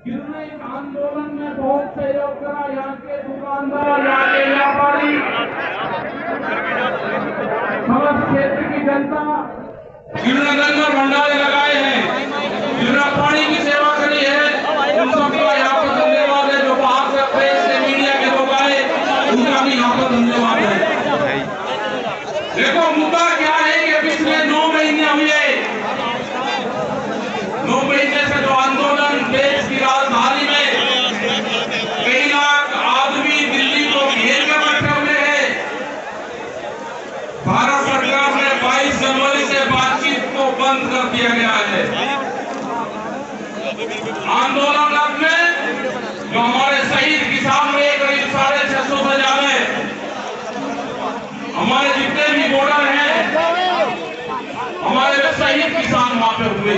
जिन्होंने इस आंदोलन में बहुत सहयोग करा, यहाँ के दुकानदार, यहाँ के व्यापारी, समस्त क्षेत्र की जनता, जिन्होंने लंगर भंडारे लगाए हैं, जिन्होंने पानी की सेवा करी है, उन सबका यहाँ पर धन्यवाद है। जो बाहर से प्रेस से मीडिया के लोग आए, उनका भी यहाँ पर धन्यवाद है। देखो मुद्दा क्या है कि पिछले 9 महीने हुए, 9 महीने से जो आंदोलन देश की राजधानी में कई लाख आदमी दिल्ली को घेर कर बैठे हुए हैं। भारत सरकार ने 22 जनवरी से बातचीत को बंद कर दिया गया है। आंदोलन में जो हमारे शहीद किसान हुए करीब 650 से ज्यादा, हमारे जितने भी बॉर्डर हैं, हमारे शहीद किसान वहां पे हुए।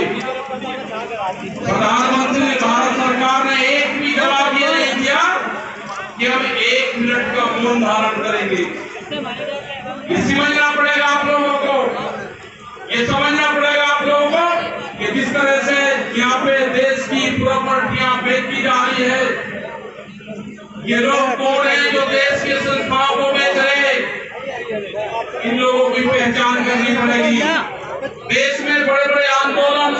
प्रधानमंत्री भारत सरकार ने एक भी जवाब ये नहीं दिया कि हम 1 मिनट का मौन धारण करेंगे। ये समझना पड़ेगा आप लोगों को, ये समझना पड़ेगा आप लोगों को कि जिस तरह से यहाँ पे देश की प्रॉपर्टियां बेची जा रही है, ये लोग कौन है जो देश के संस्थाओं को बेच रहे, इन लोगों की पहचान करनी पड़ेगी। देश में बड़े बड़े आंदोलन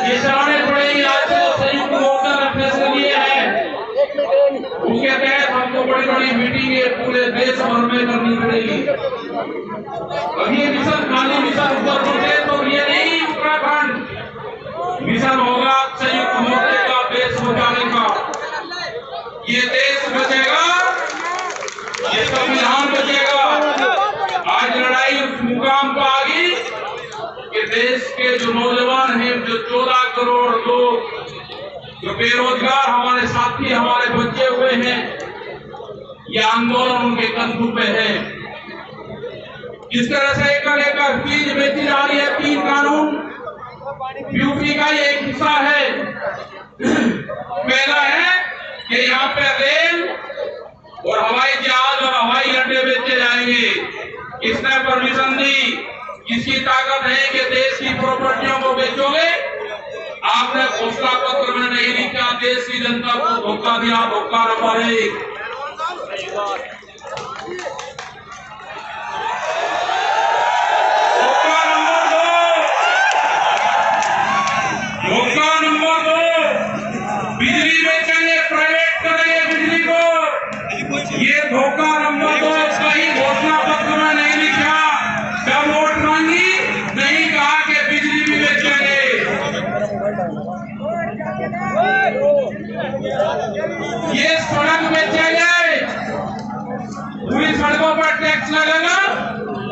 ये चलाने पड़ेंगे। आज तो संयुक्त मोर्चा ने फैसला लिया है, उसके तहत हमको बड़ी बड़ी मीटिंगें पूरे देश भर में करनी पड़ेगी। अब ये मिशन खाली मिशन उत्तर प्रदेश तो ये नहीं, उत्तराखंड मिशन होगा संयुक्त मोर्चे का देश बचाने का। ये देश बचेगा, ये संविधान बचेगा। आज लड़ाई उस मुकाम पर आ गई कि देश के जो नौजवान हैं, जो 14 करोड़ लोग जो बेरोजगार हमारे साथी, हमारे बच्चे हुए हैं, ये आंदोलन उनके कंधों पे है। इस तरह से एक चीज बेची जा रही है। 3 कानून यूपी का ये एक हिस्सा है। पहला है कि यहाँ पे रेल और हवाई जहाज और हवाई अड्डे बेचे जाएंगे। इसने परमिशन दी, इसकी ताकत है कि देश की प्रॉपर्टियों को बेचोगे। आपने घोषणा पत्र में नहीं लिखा, देश की जनता को धोखा दिया। धोखा नंबर 1। धोखा नंबर 2, बिजली बेचेंगे, प्राइवेट करेंगे बिजली को। ये धोखा नंबर 2 कहीं घोषणा पत्र में नहीं लिखा। जब वोट मांगी नहीं कहा कि बिजली भी बेचेंगे। ये सड़क बेचेंगे, पूरी सड़कों पर टैक्स लगेगा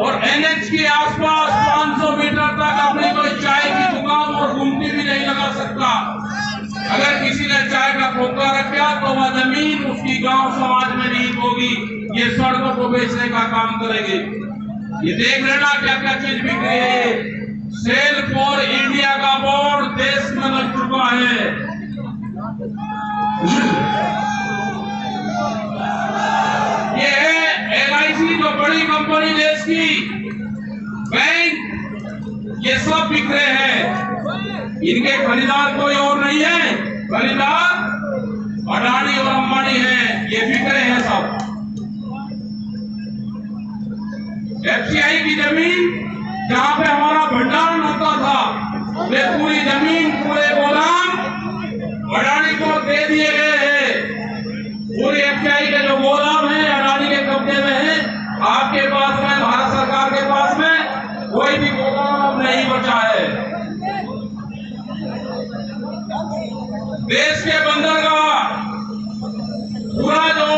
और एनएच के आसपास 500 मीटर तक अपनी कोई चाय की दुकान और गुमटी भी नहीं लगा सकता। अगर किसी ने चाय का खोखा रखा तो वह जमीन उसकी गांव समाज में नहीं होगी। ये सड़कों को बेचने का काम करेंगे। ये देख लेना क्या क्या चीज बिक रही है। सेल फॉर इंडिया का बोर्ड देश में लग चुका है। ये है LIC, जो बड़ी कंपनी देश की, बैंक, ये सब बिक रहे हैं। इनके खरीदार कोई और नहीं है, खरीदार अडानी और अंबानी है। ये बिक रहे हैं सब। FCI की जमीन जहाँ पे हमारा भंडारण होता था, वे पूरी जमीन, पूरे गोदाम अडानी को दे दिए गए हैं। पूरी FCI के जो गोदाम है अडानी के कब्जे में है। आपके पास में, भारत सरकार के पास में कोई भी गोदाम अब नहीं बचा है। देश के बंदरगाह, पूरा जो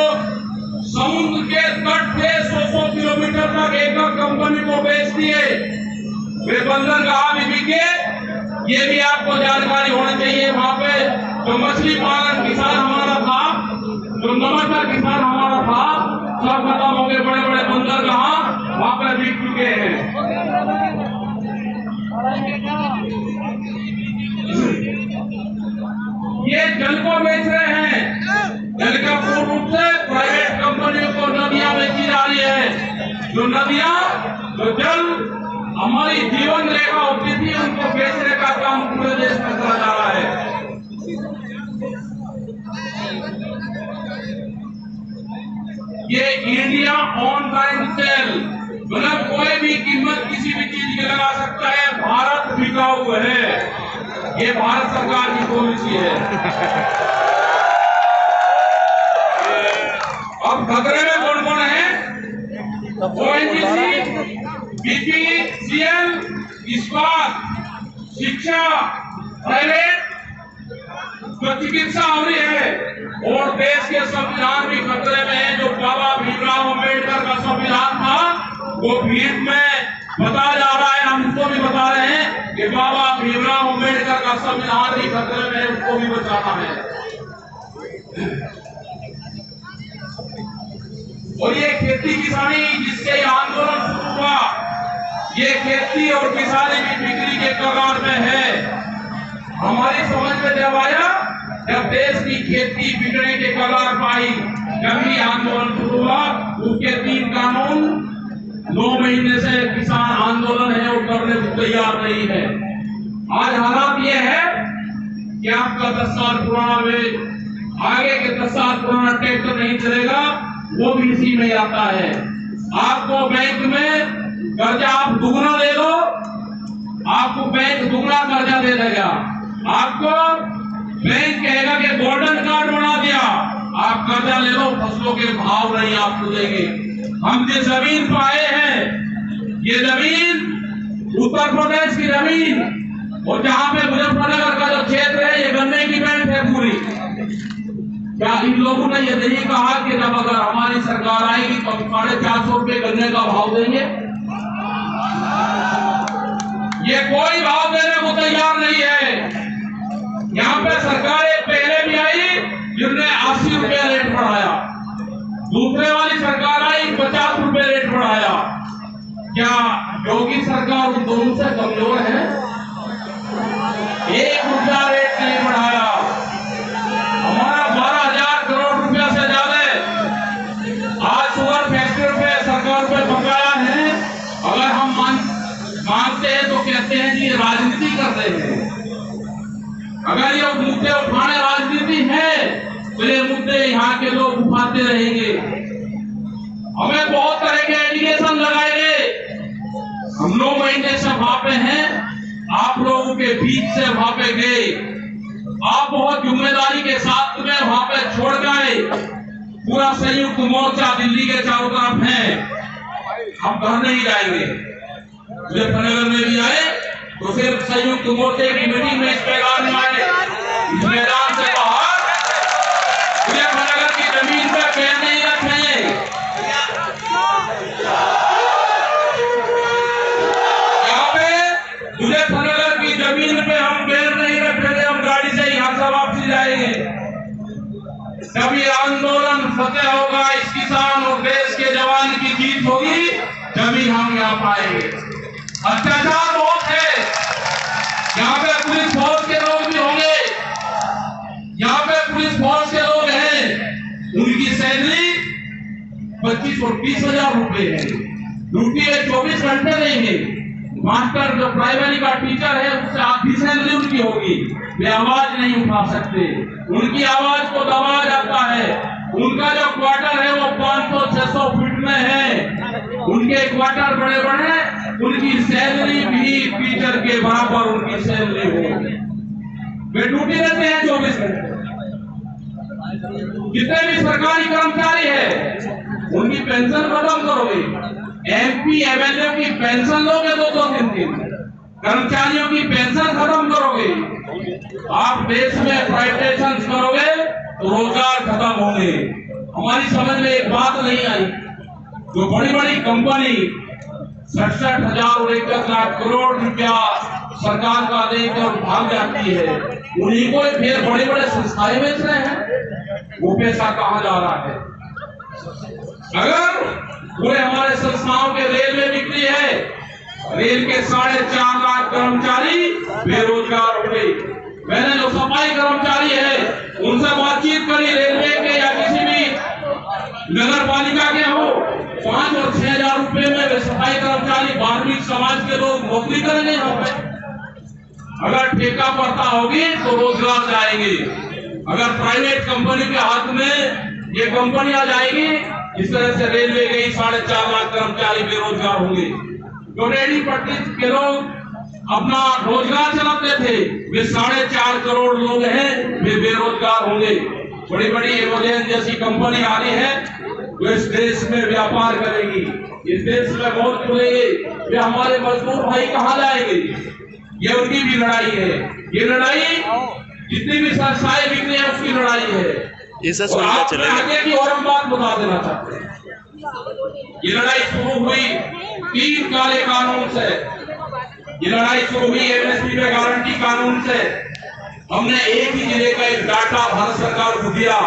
समुद्र के तट पे 100 किलोमीटर तक एक कंपनी को बेच दिए। वे बंदरगाह भी बिके। ये भी आपको जानकारी होनी चाहिए। वहाँ पे जो मछली पालन किसान हमारा था, जो नमक का किसान हमारा था, सब खत्म हो गए। बड़े बड़े बंदरगाह वहाँ पे बिक चुके हैं। ये जल को बेच रहे हैं। जल का पूर्ण रूप से प्राइवेट कंपनियों को नदियां बेची जा रही है। जो नदियां, जो जल हमारी जीवन रेखा होती थी, उनको बेचने का काम पूरे देश में करा जा रहा है। ये इंडिया ऑनलाइन सेल, मतलब कोई भी कीमत किसी भी चीज की लगा सकता है, भारत बिकाऊ है, ये भारत सरकार की पॉलिसी है। अब खतरे में कौन कौन है? ओएनजीसी, बीपीसीएल, इस्पात, शिक्षा, प्राइवेट, जो चिकित्सा हो रही है, और देश के संविधान भी खतरे में है। जो बाबा भीमराव अम्बेडकर का संविधान था वो भीड़ में बताया जा रहा है, हम उसको भी बता रहे हैं कि बाबा भीमराव अम्बेडकर का संविधान भी खतरे में है, उसको भी बचाना है। और ये खेती किसानी जिससे आंदोलन शुरू हुआ, ये खेती और किसानी की बिक्री के कगार में है। हमारी समझ में जब आया, जब देश की खेती बिकने के कगार पर आई, जब ही आंदोलन शुरू हुआ। उसके 3 कानून 9 महीने से किसान आंदोलन है और करने को तैयार नहीं है। आज हालात ये है कि आपका 10 साल पुराना आगे के 10 साल पुराना ट्रैक्टर नहीं चलेगा, वो भी इसी में आता है। आपको बैंक में कर्जा आप दुगना ले लो, आपको बैंक दुगना कर्जा दे देगा। आपको बैंक कहेगा कि गोल्डन कार्ड बना दिया, आप कर्जा ले लो, फसलों के भाव नहीं आपको देंगे। हम जिस जमीन पर आए हैं, ये जमीन उत्तर प्रदेश की जमीन, और जहां पे मुजफ्फरनगर का जो क्षेत्र है, ये गन्ने की बेल्ट है पूरी। क्या इन लोगों ने ये नहीं कहा कि जब अगर हमारी सरकार आएगी तो 450 रुपए गन्ने का भाव देंगे? ये कोई भाव देने को तैयार नहीं है। यहाँ पे सरकारें पहले भी आई जिन्होंने 80 रुपए रेट बढ़ाया, दूसरे वाली सरकार आई 50 रुपए रेट बढ़ाया। क्या योगी सरकार उन दोनों से कमजोर है? 1 रुपया रेट नहीं बढ़ाया। हमारा 12,000 करोड़ रुपया से ज्यादा आज शुगर फैक्ट्री पे सरकार पे बकाया है। अगर हम मांगते हैं तो कहते हैं कि राजनीति कर रहे हैं। अगर ये मुद्दे उठाने राजनीति है तो ये मुद्दे यहाँ के लोग उठाते रहेंगे। हमें बहुत तरह के एलिगेशन लगाए गए। हम 9 महीने से वहां पे हैं, आप लोगों के बीच से वहां पे गए, आप बहुत जिम्मेदारी के साथ में वहां पे छोड़ गए। पूरा संयुक्त मोर्चा दिल्ली के चारों तरफ है, हम घर नहीं जाएंगे। मुजफ्फरनगर में भी आए तो सिर्फ संयुक्त मोर्चे की मीटिंग में इस पैगाम में आए। इस मैदान से बाहर मुजफ्फरनगर की जमीन पर पैर नहीं रखेंगे। यहाँ पे मुजफ्फरनगर की जमीन पे हम पैर नहीं रखेंगे, हम गाड़ी से यहाँ से वापसी जाएंगे। जब ये आंदोलन फतेह होगा, इस किसान और देश के जवान की जीत होगी, तभी हम यहाँ पाएंगे। अत्याचार बहुत है, यहाँ पे पुलिस फोर्स के लोग भी होंगे, यहाँ पे पुलिस फोर्स के लोग हैं, उनकी सैलरी 25 और 30,000 रुपए है, ड्यूटी में 24 घंटे देंगे। मास्टर जो प्राइमरी का टीचर है उससे आधी सैलरी उनकी होगी, वे आवाज नहीं उठा सकते, उनकी आवाज को दबाया जाता है। उनका जो क्वार्टर है वो 500-600 फीट में है, उनके क्वार्टर बड़े बड़े, उनकी सैलरी भी टीचर के बराबर उनकी सैलरी होगी। वे ड्यूटी देते हैं 24 घंटे। जितने भी सरकारी कर्मचारी है उनकी पेंशन खत्म करोगे। एमपी एमएलए की पेंशन लोगे 2-2 दिन, कर्मचारियों की पेंशन खत्म करोगे। आप देश में प्राइवेटाइजेशन करोगे तो रोजगार खत्म होंगे। हमारी समझ में एक बात नहीं आई, जो बड़ी बड़ी कंपनी 67,000 और 1 लाख करोड़ रुपया सरकार का देकर भाग जाती है, उन्हीं को फिर बड़े बड़े संस्थाएं बेच रहे हैं। वो पैसा कहाँ जा रहा है? अगर पूरे हमारे संस्थाओं के रेल में बिक्री है, रेल के 4.5 लाख कर्मचारी बेरोजगार हो गए। मैंने जो सफाई कर्मचारी है उनसे बातचीत करी, रेलवे के या किसी भी नगर पालिका के हो, 5 और 6,000 रुपए में वे सफाई कर्मचारी धार्मिक समाज के लोग नौकरी करेंगे यहाँ पे। अगर ठेका पड़ता होगी तो रोजगार जाएंगे। अगर प्राइवेट कंपनी के हाथ में ये कंपनी आ जाएगी, इस तरह से रेलवे गई, 4.5 लाख कर्मचारी बेरोजगार होंगे। जो रेडी पटरी के लोग अपना रोजगार चलाते थे, वे 4.5 करोड़ लोग हैं, वे बेरोजगार होंगे। बड़ी बड़ी एमोलियन जैसी कंपनी आ रही है जो इस देश में व्यापार करेगी, इस देश में बहुत खुलेंगे। वे हमारे मजदूर भाई कहाँ जाएंगे? ये उनकी भी लड़ाई है। ये लड़ाई जितनी भी संस्थाएं बिक रही है उसकी लड़ाई है। और आप आगे की और हम बात बता देना चाहते हैं, ये लड़ाई शुरू हुई 3 काले कानून से। ये लड़ाई शुरू हुई एमएसपी पे गारंटी कानून से। हमने एक ही जिले का एक डाटा भारत सरकार को दिया,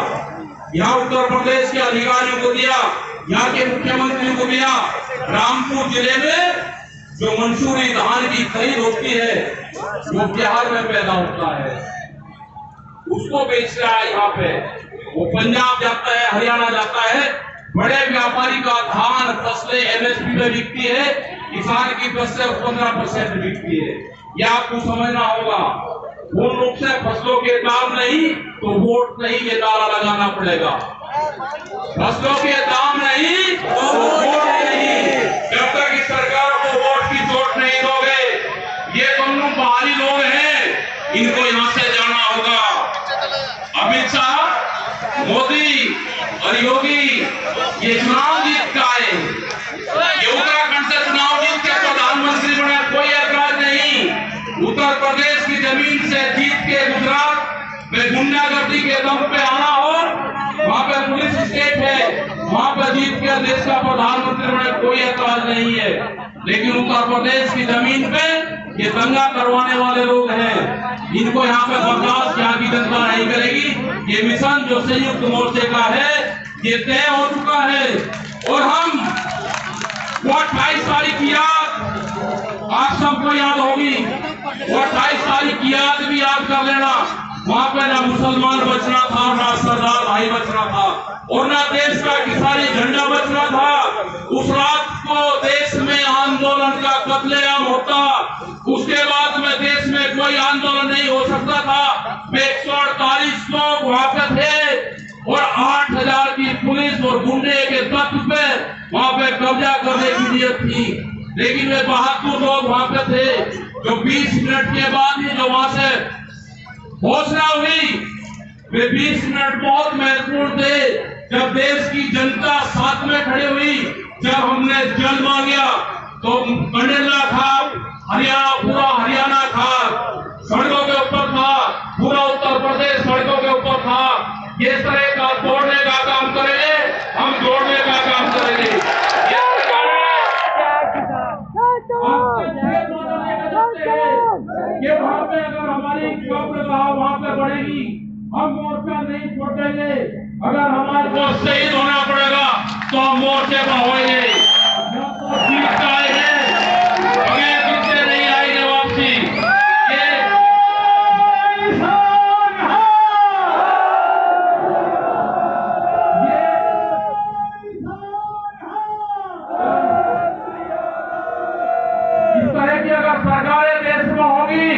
यहाँ उत्तर प्रदेश के अधिकारियों को दिया, यहाँ के मुख्यमंत्री को दिया। रामपुर जिले में जो मंसूरी धान की खरीद होती है, जो बिहार में पैदा होता है, उसको बेच रहा है यहाँ पे। वो पंजाब जाता है, हरियाणा जाता है। बड़े व्यापारी का धान फसलें एमएसपी में बिकती है, किसान की फसलें 15% बिकती है। यह आपको समझना होगा। वो लोग से फसलों के दाम नहीं तो वोट नहीं, ये नारा लगाना पड़ेगा। फसलों के दाम नहीं तो वोट नहीं। जब तक इस सरकार को वोट की चोट नहीं दोगे, ये दोनों बाहरी लोग हैं, इनको यहाँ से जाना होगा। अमित शाह, मोदी और योगी ये चुनाव जीत का है, ये उत्तराखंड से चुनाव जीत के प्रधानमंत्री बने, कोई ऐतराज नहीं। उत्तर प्रदेश की जमीन से जीत के गुजरात में गुंडागर्दी के दम पे आना हो, वहाँ पे पुलिस स्टेट है, वहाँ पे जीत के देश का प्रधानमंत्री बने, कोई ऐतराज नहीं है। लेकिन उत्तर प्रदेश की जमीन पे ये दंगा करवाने वाले लोग हैं, इनको यहाँ पे बर्दाश्त यहाँ की जनता नहीं करेगी। ये मिशन जो संयुक्त मोर्चे का है, ये तय हो चुका है। और हम वो 28 तारीख की याद आप सबको याद होगी। वो 28 तारीख की याद भी याद कर लेना। वहां पे ना मुसलमान बचना था, ना सरदार भाई बचना था, और ना देश का किसानी झंडा बचना था। उस रात को देश में आंदोलन का कत्लेआम होता, उसके बाद में देश में कोई आंदोलन नहीं हो सकता था। 148 लोग वहां पे थे और 8000 की पुलिस और गुंडे के तत्व पे वहां पे कब्जा करने की नीयत थी। लेकिन वे 72 लोग वहां पे थे जो 20 मिनट के बाद ही जो वहां से घोषणा हुई, वे 20 मिनट बहुत महत्वपूर्ण थे। जब देश की जनता साथ में खड़ी हुई, जब हमने जल मांगा तो कंडेला था, हरियाणा पूरा हरियाणा था, सड़कों के ऊपर था, पूरा उत्तर प्रदेश सड़कों के ऊपर था। ये तरह का तोड़ने का काम करेंगे, हम जोड़ने का काम करेंगे। ये सरकार ये वहाँ पे अगर हमारी वहाँ पे बढ़ेगी, हम मोर्चा नहीं छोड़ेंगे। अगर हमारे को शहीद होना पड़ेगा तो हम मोर्चे पर होंगे। जीत आएंगे, हमें पीछे नहीं आएंगे वापसी। इस तरह की अगर सरकारें देश में होगी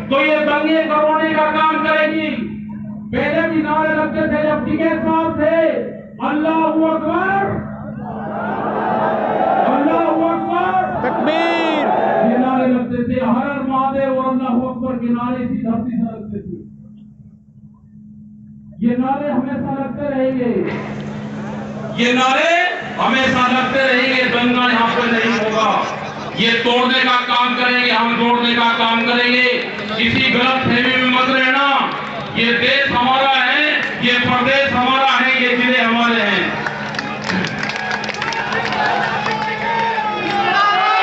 तो ये दंगे करवाने का काम करेगी। पहले भी नारे लगते थे जब टिकैत साहब थे, अल्लाहू अकबर, अल्लाहू अकबर, तकबीर, ये नारे लगते थे। हर हर महादेव और अल्लाहू अकबर के नारे इसी धरती से लगते थे। ये नारे हमेशा लगते रहेंगे, ये नारे हमेशा लगते रहेंगे। दंगा यहाँ पे नहीं होगा। ये तोड़ने का काम करेंगे, हम तोड़ने का काम करेंगे। किसी गलत फहमी में मत रहना। ये देश हमारा है, ये प्रदेश हमारा है, ये जिले हमारे हैं।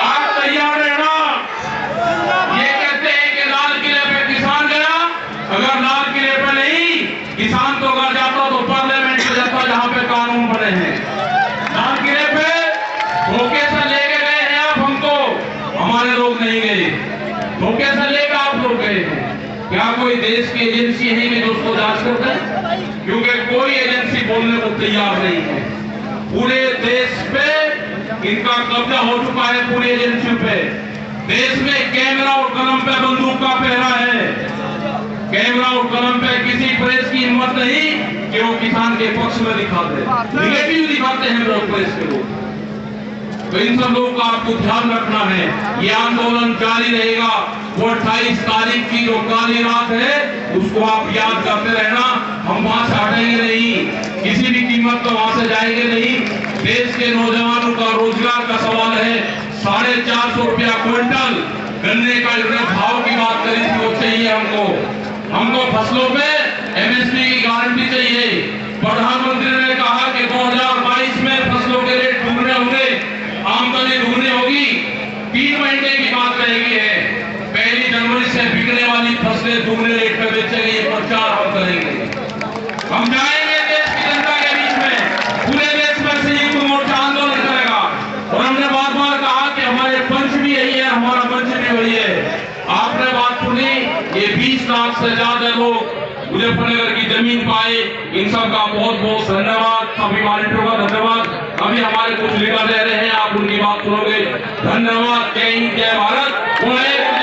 आप तैयार रहना। ये कहते हैं कि लाल किले पे किसान गया, अगर लाल किले पे नहीं, किसान तो घर जाता तो पार्लियामेंट में जाता जहां पे कानून बने हैं। लाल किले पे धोखे से लेके गए हैं आप हमको, हमारे लोग नहीं गए। धोखे से लेकर आप लोग गए हैं। क्या कोई देश की एजेंसी है कि जो उसको जांच करते हैं? क्योंकि कोई एजेंसी बोलने को तैयार नहीं है। पूरे देश पे इनका कब्जा हो चुका है, पूरी एजेंसियों पे। देश में कैमरा और कलम पे बंदूक का पहरा है। कैमरा और कलम पे किसी प्रेस की हिम्मत नहीं कि वो किसान के पक्ष में दिखाते, निगेटिव दिखाते हैं वो प्रेस के लोग। तो इन सब लोगों का आपको ध्यान रखना है। ये आंदोलन जारी रहेगा। वो 28 तारीख की जो काली रात है उसको आप याद करते रहना। हम वहां से हटेंगे नहीं, किसी भी कीमत पर वहां से जाएंगे नहीं। देश के नौजवानों का रोजगार का सवाल है। 450 रुपया क्विंटल गन्ने का भाव की बात करी थी, वो चाहिए हमको फसलों पे एमएसपी की गारंटी चाहिए। प्रधानमंत्री ने कहा कि 2022 में फसलों के रेट दुगने होंगे, आमदनी दुगनी होगी। 3 महीने की बात रहेगी है। 1 जनवरी से बिकने वाली फसलें दुगने रेट पे बेचेंगे, ये प्रचार हम करेंगे। हम जाएंगे देश की जनता के बीच में, पूरे देश में संयुक्त मोर्चा आंदोलन करेगा। और हमने बार बार कहा कि हमारे पंच भी यही है, हमारा मंच भी वही है। आपने बात सुनी, ये 20 लाख से ज्यादा लोग मुजफ्फरनगर की जमीन पाए। इन सब का बहुत बहुत धन्यवाद। सभी वॉलंटियरों का धन्यवाद। अभी हमारे कुछ लीडर रह रहे हैं, आप उनकी बात सुनोगे। धन्यवाद। जय हिंद, जय भारत।